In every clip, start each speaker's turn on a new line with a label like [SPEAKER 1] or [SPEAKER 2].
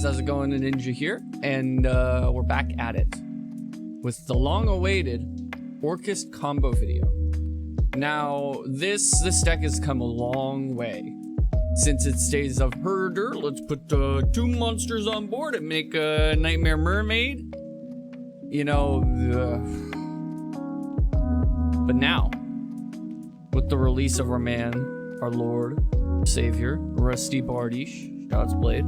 [SPEAKER 1] guys, how's it going? Ninja here, and we're back at it with the long-awaited Orcust combo video. Now, this deck has come a long way since its days of herder. Let's put 2 monsters on board and make a Nightmare Mermaid. You know, but now, with the release of our man, our Lord, Savior, Rusty Bardish, God's Blade,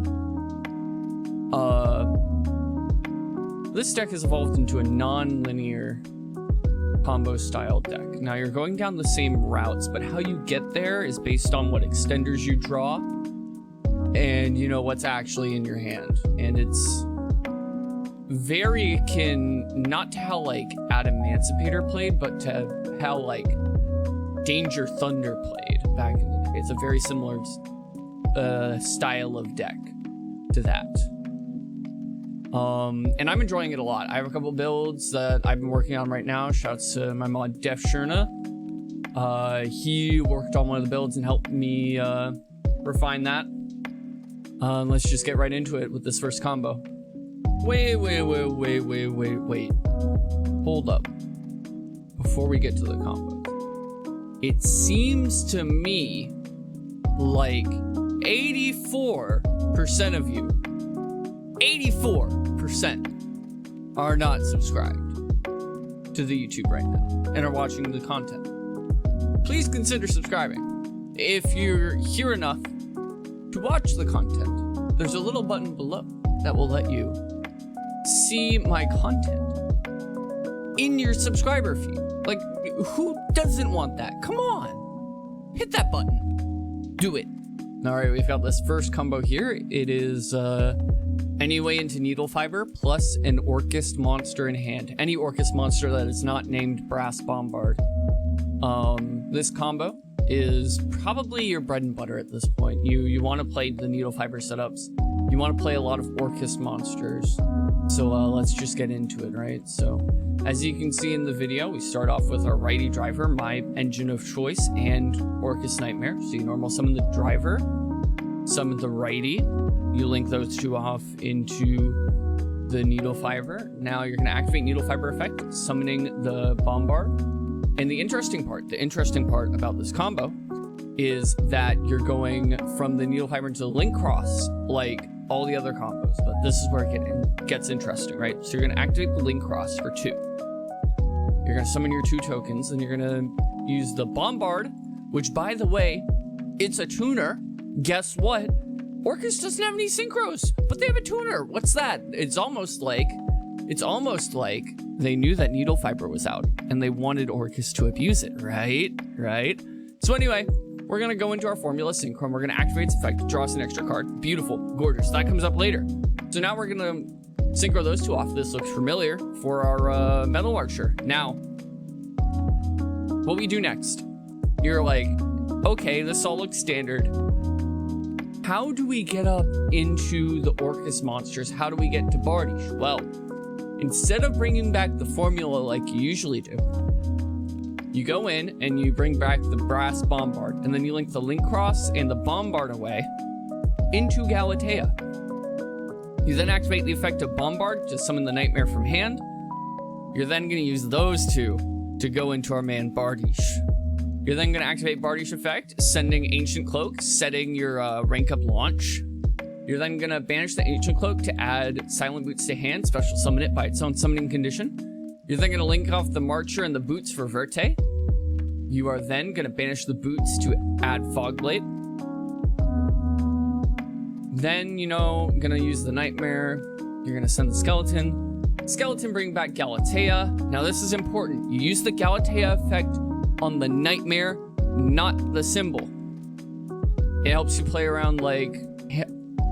[SPEAKER 1] this deck has evolved into a non-linear combo style deck. Now you're going down the same routes, but how you get there is based on what extenders you draw and, you know, what's actually in your hand. And it's very akin, not to how like Emancipator played, but to how like Danger Thunder played back in the day. It's a very similar style of deck to that. And I'm enjoying it a lot. I have a couple builds that I've been working on right now. Shouts to my mod Def Shurna. He worked on one of the builds and helped me refine that. Let's just get right into it with this first combo. Wait. Hold up. Before we get to the combos, it seems to me like 84% of you, 84% are not subscribed to the YouTube right now and are watching the content. Please consider subscribing. If you're here enough to watch the content, there's a little button below that will let you see my content in your subscriber feed. Like, who doesn't want that? Come on, hit that button. Do it. All right, we've got this first combo here. It is Anyway into Needle Fiber plus an Orcust monster in hand. Any Orcust monster that is not named Brass Bombard. This combo is probably your bread and butter at this point. You want to play the Needle Fiber setups. You want to play a lot of Orcust monsters. So let's just get into it, right? So as you can see in the video, we start off with our righty driver, my engine of choice, and Orcust Nightmare. So you normal summon the driver, summon the righty. You link those two off into the Needle Fiber. Now you're going to activate Needle Fiber effect, summoning the Bombard. And the interesting part about this combo is that you're going from the Needle Fiber into the Link Cross, like all the other combos. But this is where it gets interesting, right? So you're going to activate the Link Cross for 2. You're going to summon your 2 tokens, and you're going to use the Bombard, which, by the way, it's a tuner. Guess what? Orcust doesn't have any synchros, but they have a tuner. What's that? It's almost like they knew that Needle Fiber was out and they wanted Orcust to abuse it, right? So anyway, we're gonna go into our formula synchro. We're gonna activate its effect, draw us an extra card. Beautiful, gorgeous. That comes up later. So now we're gonna synchro those 2 off. This looks familiar for our Metal Archer. Now, what we do next? You're like, okay, this all looks standard. How do we get up into the Orcust monsters? How do we get to Bardish? Well, instead of bringing back the formula like you usually do, you go in and you bring back the Brass Bombard, and then you link the Link Cross and the Bombard away into Galatea. You then activate the effect of Bombard to summon the Nightmare from hand. You're then going to use those 2 to go into our man Bardish. You're then going to activate Bardish effect, sending Ancient Cloak, setting your rank up launch. You're then going to banish the Ancient Cloak to add Silent Boots to hand, special summon it by its own summoning condition. You're then going to link off the Marcher and the Boots for Verte. You are then going to banish the Boots to add Fogblade. Then, you know, going to use the Nightmare. You're going to send the Skeleton. Skeleton bring back Galatea. Now this is important. You use the Galatea effect on the Nightmare, not the symbol. It helps you play around like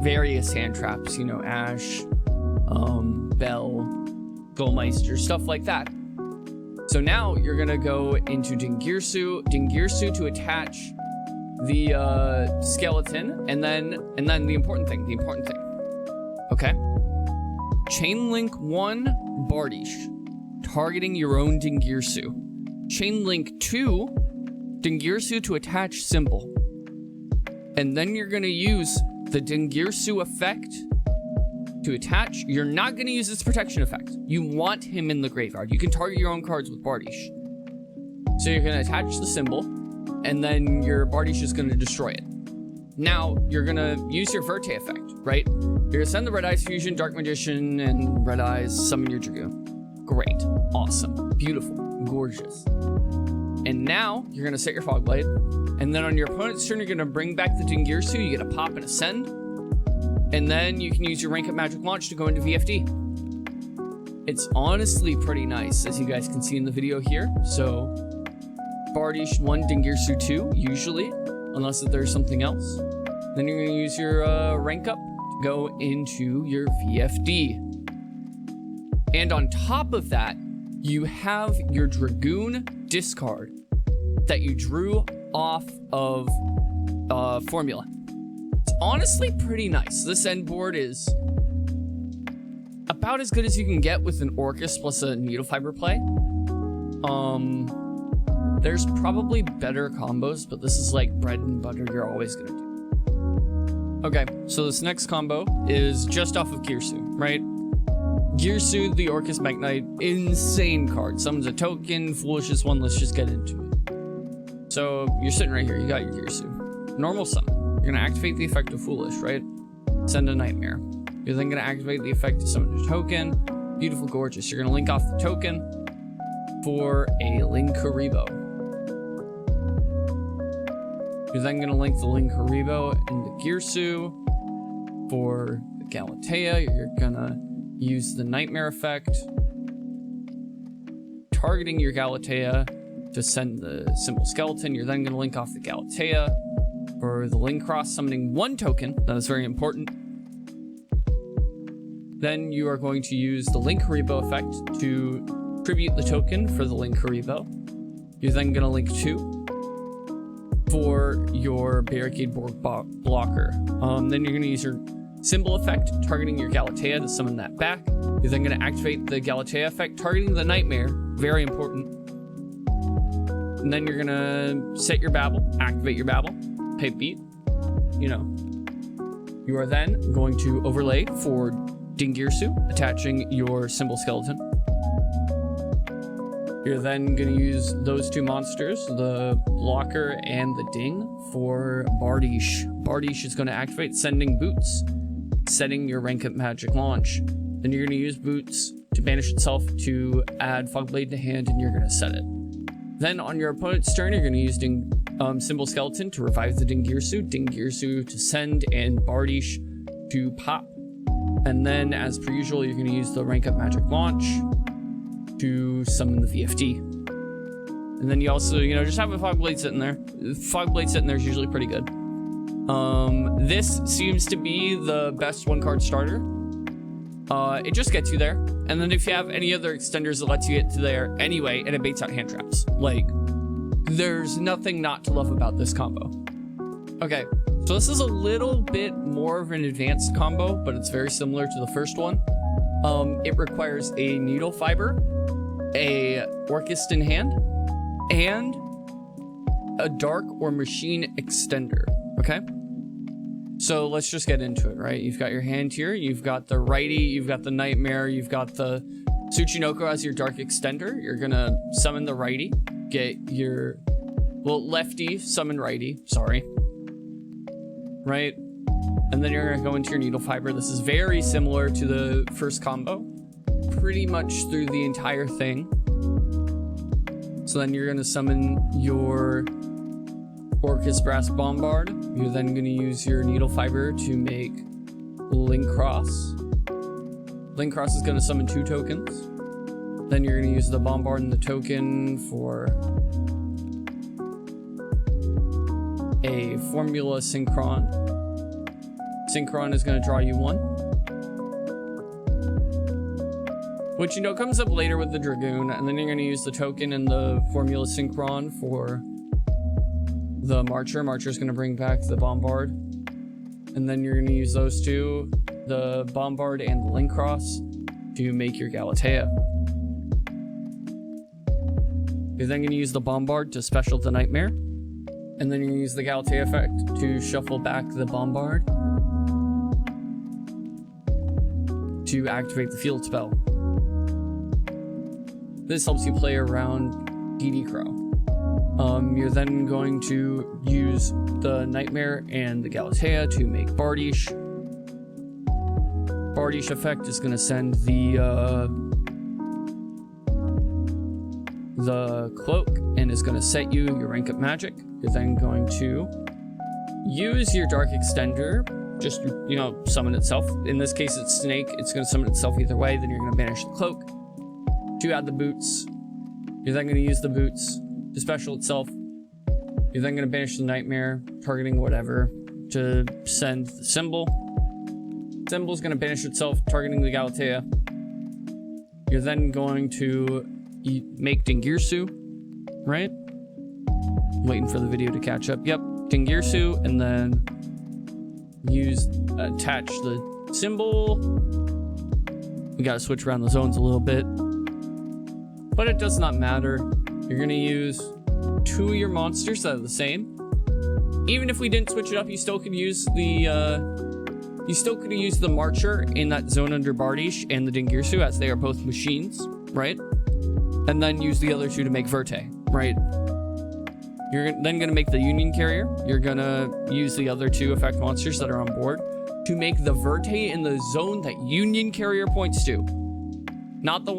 [SPEAKER 1] various hand traps, you know, Ash, Bell, Goldmeister, stuff like that. So now you're gonna go into Dingirsu to attach the skeleton, and then the important thing. Okay. Chain link 1 Bardish, targeting your own Dingirsu. Chain link 2 Dingirsu to attach symbol. And then you're gonna use the Dingirsu effect to attach. You're not going to use its protection effect. You want him in the graveyard. You can target your own cards with Bardiche. So you're going to attach the symbol, and then your Bardiche is going to destroy it. Now, you're going to use your Verte effect, right? You're going to send the Red Eyes Fusion, Dark Magician, and Red Eyes, summon your Dragoon. Great. Awesome. Beautiful. Gorgeous. And now, you're going to set your Fog Blade, and then on your opponent's turn, you're going to bring back the Dingirsu. You get a pop and a send, and then you can use your Rank Up Magic Launch to go into VFD. It's honestly pretty nice, as you guys can see in the video here. So, Bardiche 1, Dingirsu 2, usually, unless there's something else. Then you're going to use your Rank Up to go into your VFD. And on top of that, you have your Dragoon discard that you drew off of Formula. It's honestly pretty nice. This end board is about as good as you can get with an Orcust plus a Needle Fiber play. There's probably better combos, but this is like bread and butter you're always gonna do. Okay, so this next combo is just off of Girsu, right? Girsu, the Orcust Magnite, insane card. Summons a token, foolishest one, let's just get into it. So you're sitting right here, you got your Girsu. Normal summon. You're gonna activate the effect of Foolish, right? Send a Nightmare. You're then gonna activate the effect to summon a token. Beautiful, gorgeous. You're gonna link off the token for a Linkuriboh. You're then going to link the Linkuriboh and the Girsu. For the Galatea, you're going to use the Nightmare effect, targeting your Galatea to send the Symbol Skeleton. You're then going to link off the Galatea for the Link Cross, summoning 1 token. That is very important. Then you are going to use the Linkuriboh effect to tribute the token for the Linkuriboh. You're then going to link 2 for your Barricade blocker. Then you're going to use your Symbol effect, targeting your Galatea to summon that back. You're then going to activate the Galatea effect, targeting the Nightmare, very important. And then you're going to set your Babble, activate your Babble, pay beat, you know. You are then going to overlay for Dingirsu, attaching your Symbol Skeleton. You're then going to use those 2 monsters, the Blocker and the Ding, for Bardiche. Bardiche is going to activate, sending Boots, setting your Rank Up Magic Launch. Then you're going to use Boots to banish itself to add Fog Blade to hand, and you're going to set it. Then on your opponent's turn, you're going to use Symbol Skeleton to revive the Dingirsu, Dingirsu to send, and Bardiche to pop. And then, as per usual, you're going to use the Rank Up Magic Launch to summon the VFD. And then you also, just have a Fog Blade sitting there. Fog Blade sitting there is usually pretty good. This seems to be the best 1-card starter. It just gets you there. And then if you have any other extenders that lets you get to there anyway, and it baits out hand traps. Like, there's nothing not to love about this combo. Okay, so this is a little bit more of an advanced combo, but it's very similar to the first one. It requires a Needle Fiber, a Orcust in hand, and a Dark or Machine Extender, okay? So let's just get into it, right? You've got your hand here, you've got the righty, you've got the Nightmare, you've got the Tsuchinoko as your Dark Extender. You're gonna summon the righty, get your, lefty, summon righty, sorry. Right? And then you're gonna go into your Needle Fiber. This is very similar to the first combo, pretty much through the entire thing. So then you're gonna summon your Orcust Brass Bombard. You're then gonna use your Needle Fiber to make Link Cross. Link Cross is gonna summon 2 tokens. Then you're gonna use the Bombard and the token for a Formula Synchron. Synchron is going to draw you 1. Which, comes up later with the Dragoon. And then you're going to use the token and the Formula Synchron for the Marcher. Marcher's going to bring back the Bombard. And then you're going to use those 2, the Bombard and the Link Cross, to make your Galatea. You're then going to use the Bombard to special the Nightmare. And then you're going to use the Galatea effect to shuffle back the Bombard. to activate the field spell. This helps you play around DD Crow. You're then going to use the Nightmare and the Galatea to make Bardiche. Bardiche effect is going to send the cloak and is going to set you your rank up magic. You're then going to use your Dark Extender, just, you know, summon itself. In this case, it's Snake. It's going to summon itself either way. Then you're going to banish the cloak to add the boots. You're then going to use the boots to special itself. You're then going to banish the Nightmare, targeting whatever, to send the Symbol. Symbol's going to banish itself, targeting the Galatea. You're then going to make Dingirsu, right? Waiting for the video to catch up. Yep, Dingirsu, and then attach the Symbol. We got to switch around the zones a little bit, but it does not matter. You're going to use 2 of your monsters that are the same. Even if we didn't switch it up, you still could use the Marcher in that zone under Bardiche and the Dingirsu, as they are both machines, right? And then use the other 2 to make Verte, right? You're then going to make the Union Carrier. You're going to use the other 2 effect monsters that are on board to make the Verte in the zone that Union Carrier points to. Not the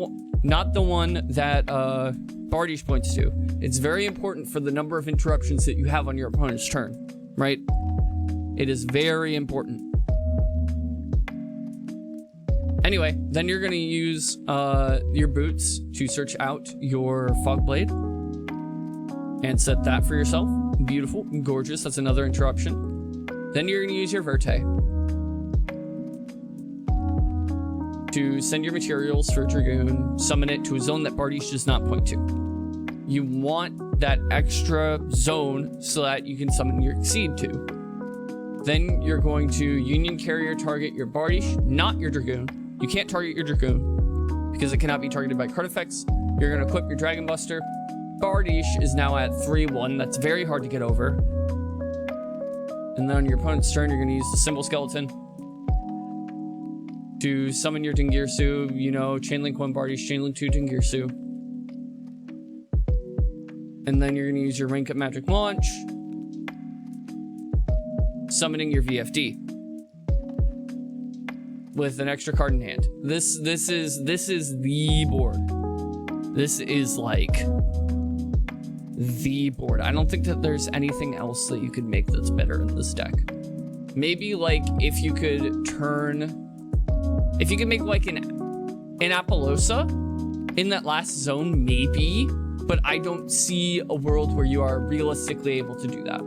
[SPEAKER 1] one that Bardiche points to. It's very important for the number of interruptions that you have on your opponent's turn, right? It is very important. Anyway, then you're going to use your boots to search out your Fogblade and set that for yourself. Beautiful, gorgeous. That's another interruption. Then you're going to use your Verte to send your materials for Dragoon, summon it to a zone that Bardiche does not point to. You want that extra zone so that you can summon your Exceed to. Then you're going to Union Carrier target your Bardiche, not your Dragoon. You can't target your Dragoon because it cannot be targeted by card effects. You're going to equip your Dragon Buster. Bardiche is now at 3-1. That's very hard to get over. And then on your opponent's turn, you're going to use the Symbol Skeleton to summon your Dingirsu, you know, Chainlink 1 Bardiche, Chainlink 2 Dingirsu. And then you're going to use your Rank Up Magic Launch, summoning your VFD with an extra card in hand. This is the board. This is like the board. I don't think that there's anything else that you could make that's better in this deck. Maybe like if you could make like an Apollosa in that last zone, maybe, but I don't see a world where you are realistically able to do that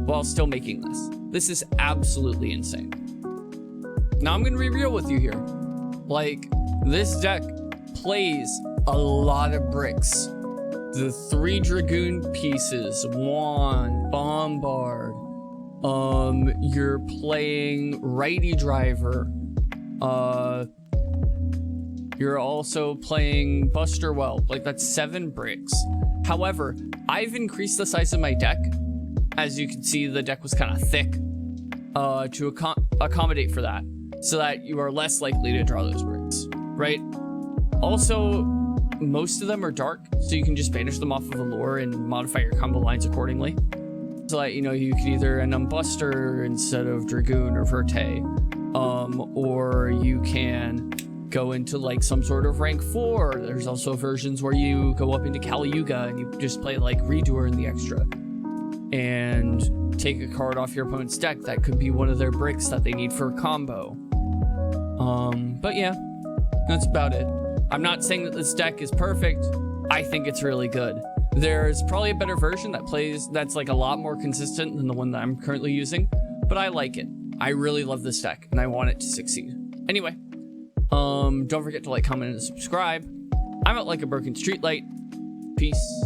[SPEAKER 1] while still making this. This is absolutely insane. Now I'm gonna be real with you here. Like, this deck plays a lot of bricks. The 3 Dragoon pieces, Wand, Bombard, you're playing Righty Driver, you're also playing Buster Whelp. Like, that's 7 bricks. However, I've increased the size of my deck. As you can see, the deck was kind of thick to accommodate for that, so that you are less likely to draw those bricks, right? Also, most of them are dark, so you can just banish them off of Allure and modify your combo lines accordingly. So that, you know, you could either end on Buster instead of Dragoon or Verte, or you can go into like some sort of rank 4. There's also versions where you go up into Kali Yuga and you just play like Redoer in the extra and take a card off your opponent's deck that could be one of their bricks that they need for a combo. But yeah, that's about it. I'm not saying that this deck is perfect. I think it's really good. There's probably a better version that's like a lot more consistent than the one that I'm currently using, but I like it. I really love this deck and I want it to succeed. Anyway, don't forget to like, comment, and subscribe. I'm at like a broken streetlight. Peace.